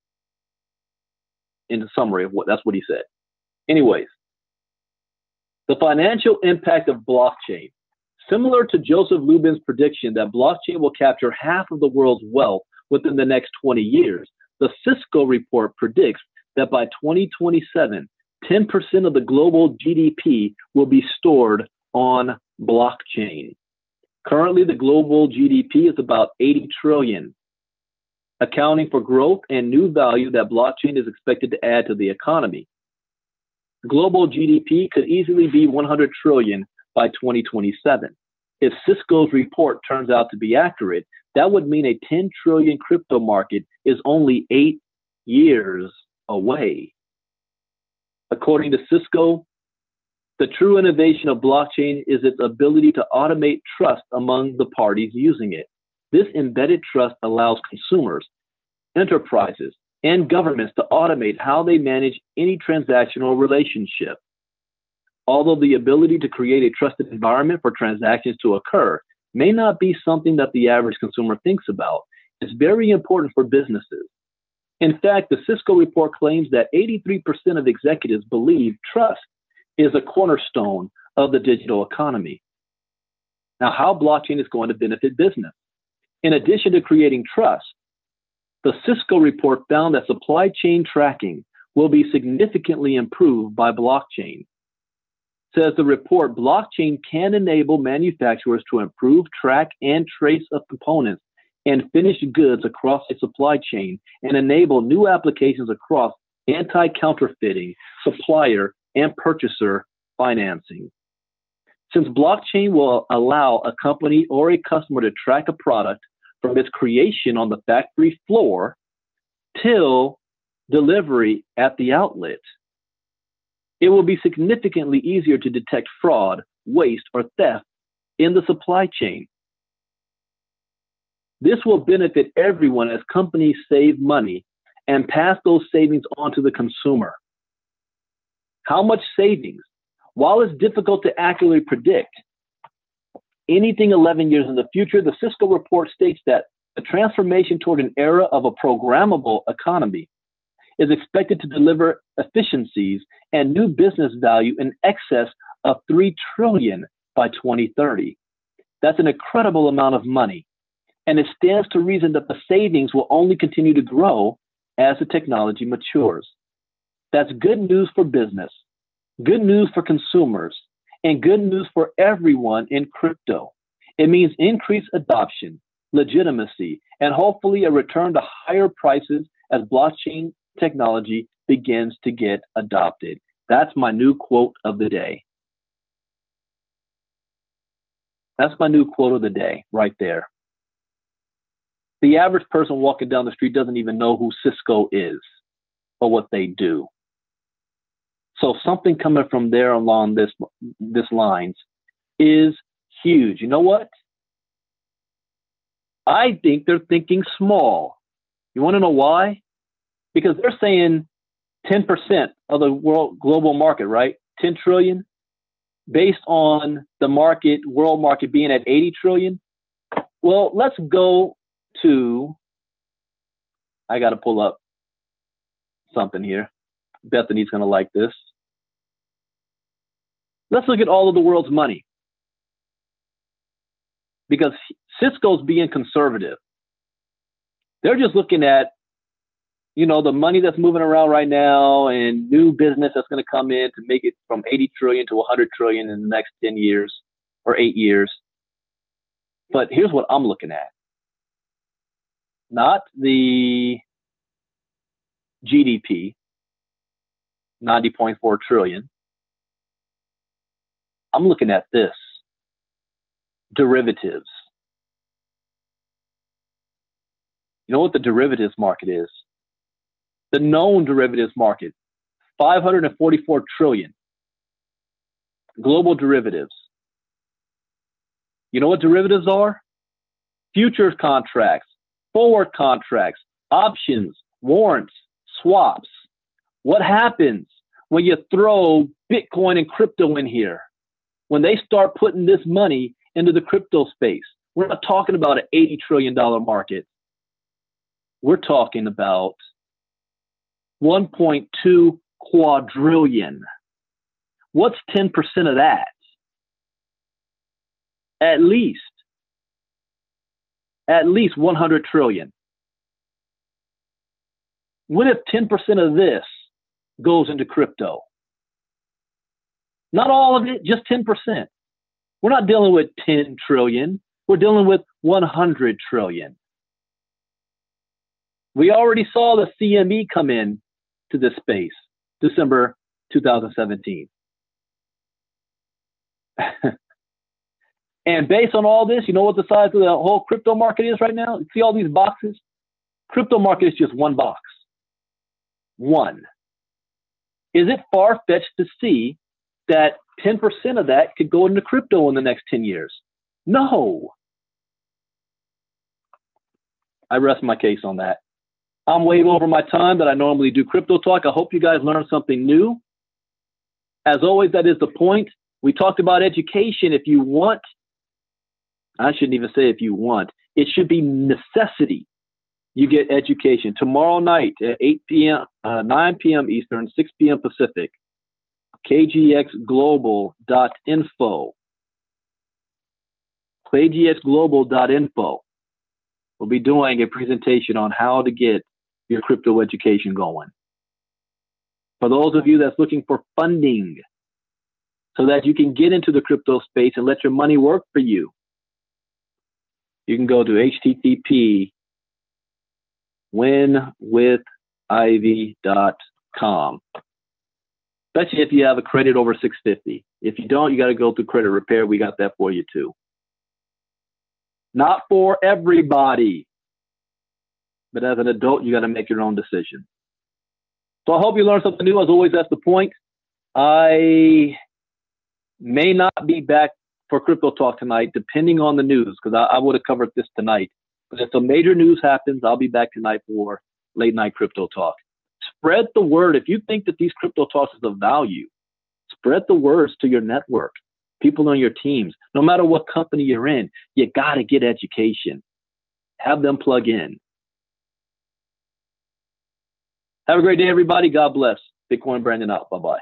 In the summary of that's what he said. Anyways, the financial impact of blockchain. Similar to Joseph Lubin's prediction that blockchain will capture half of the world's wealth within the next 20 years, the Cisco report predicts that by 2027, 10% of the global GDP will be stored on blockchain. Currently, the global GDP is about 80 trillion, accounting for growth and new value that blockchain is expected to add to the economy. Global GDP could easily be 100 trillion by 2027. If Cisco's report turns out to be accurate, that would mean a 10 trillion crypto market is only 8 years away. According to Cisco, the true innovation of blockchain is its ability to automate trust among the parties using it. This embedded trust allows consumers, enterprises, and governments to automate how they manage any transactional relationship. Although the ability to create a trusted environment for transactions to occur may not be something that the average consumer thinks about, it's very important for businesses. In fact, the Cisco report claims that 83% of executives believe trust is a cornerstone of the digital economy. Now, how blockchain is going to benefit business? In addition to creating trust, the Cisco report found that supply chain tracking will be significantly improved by blockchain. Says the report, blockchain can enable manufacturers to improve, track, and trace of components and finished goods across a supply chain and enable new applications across anti-counterfeiting, supplier, and purchaser financing. Since blockchain will allow a company or a customer to track a product from its creation on the factory floor till delivery at the outlet, it will be significantly easier to detect fraud, waste, or theft in the supply chain. This will benefit everyone as companies save money and pass those savings on to the consumer. How much savings? While it's difficult to accurately predict anything 11 years in the future, the Cisco report states that the transformation toward an era of a programmable economy is expected to deliver efficiencies and new business value in excess of $3 trillion by 2030. That's an incredible amount of money. And it stands to reason that the savings will only continue to grow as the technology matures. That's good news for business, good news for consumers, and good news for everyone in crypto. It means increased adoption, legitimacy, and hopefully a return to higher prices as blockchain technology begins to get adopted. That's my new quote of the day. That's my new quote of the day right there. The average person walking down the street doesn't even know who Cisco is or what they do. So something coming from there along this lines is huge. You know what? I think they're thinking small. You want to know why? Because they're saying 10% of the global market, right? 10 trillion, based on the world market being at 80 trillion. Well, let's go to, I got to pull up something here. Bethany's going to like this. Let's look at all of the world's money. Because Cisco's being conservative. They're just looking at, the money that's moving around right now and new business that's going to come in to make it from 80 trillion to 100 trillion in the next 10 years or 8 years. But here's what I'm looking at. Not the GDP, 90.4 trillion. I'm looking at this. Derivatives. You know what the derivatives market is? The known derivatives market, 544 trillion. Global derivatives. You know what derivatives are? Futures contracts, forward contracts, options, warrants, swaps. What happens when you throw Bitcoin and crypto in here? When they start putting this money into the crypto space, we're not talking about an $80 trillion market. We're talking about 1.2 quadrillion. What's 10% of that? At least 100 trillion. What if 10% of this goes into crypto? Not all of it, just 10%. We're not dealing with 10 trillion. We're dealing with 100 trillion. We already saw the CME come in to this space, December 2017. And based on all this, you know what the size of the whole crypto market is right now? You see all these boxes? Crypto market is just one box. One. Is it far-fetched to see that 10% of that could go into crypto in the next 10 years? No. I rest my case on that. I'm way over my time that I normally do crypto talk. I hope you guys learned something new. As always, that is the point. We talked about education. If you want, I shouldn't even say if you want, it should be necessity. You get education tomorrow night at 8 p.m., 9 p.m. Eastern, 6 p.m. Pacific, kgxglobal.info. kgxglobal.info. We'll be doing a presentation on how to get your crypto education going. For those of you that's looking for funding so that you can get into the crypto space and let your money work for you, you can go to http://winwithivy.com. Especially if you have a credit over 650. If you don't, you got to go through credit repair. We got that for you too. Not for everybody, but as an adult, you got to make your own decision. So I hope you learned something new. As always, that's the point. I may not be back for Crypto Talk tonight, depending on the news, because I would have covered this tonight. But if some major news happens, I'll be back tonight for late night Crypto Talk. Spread the word. If you think that these Crypto Talks is of value, spread the words to your network, people on your teams. No matter what company you're in, you got to get education. Have them plug in. Have a great day, everybody. God bless. Bitcoin Brandon out. Bye-bye.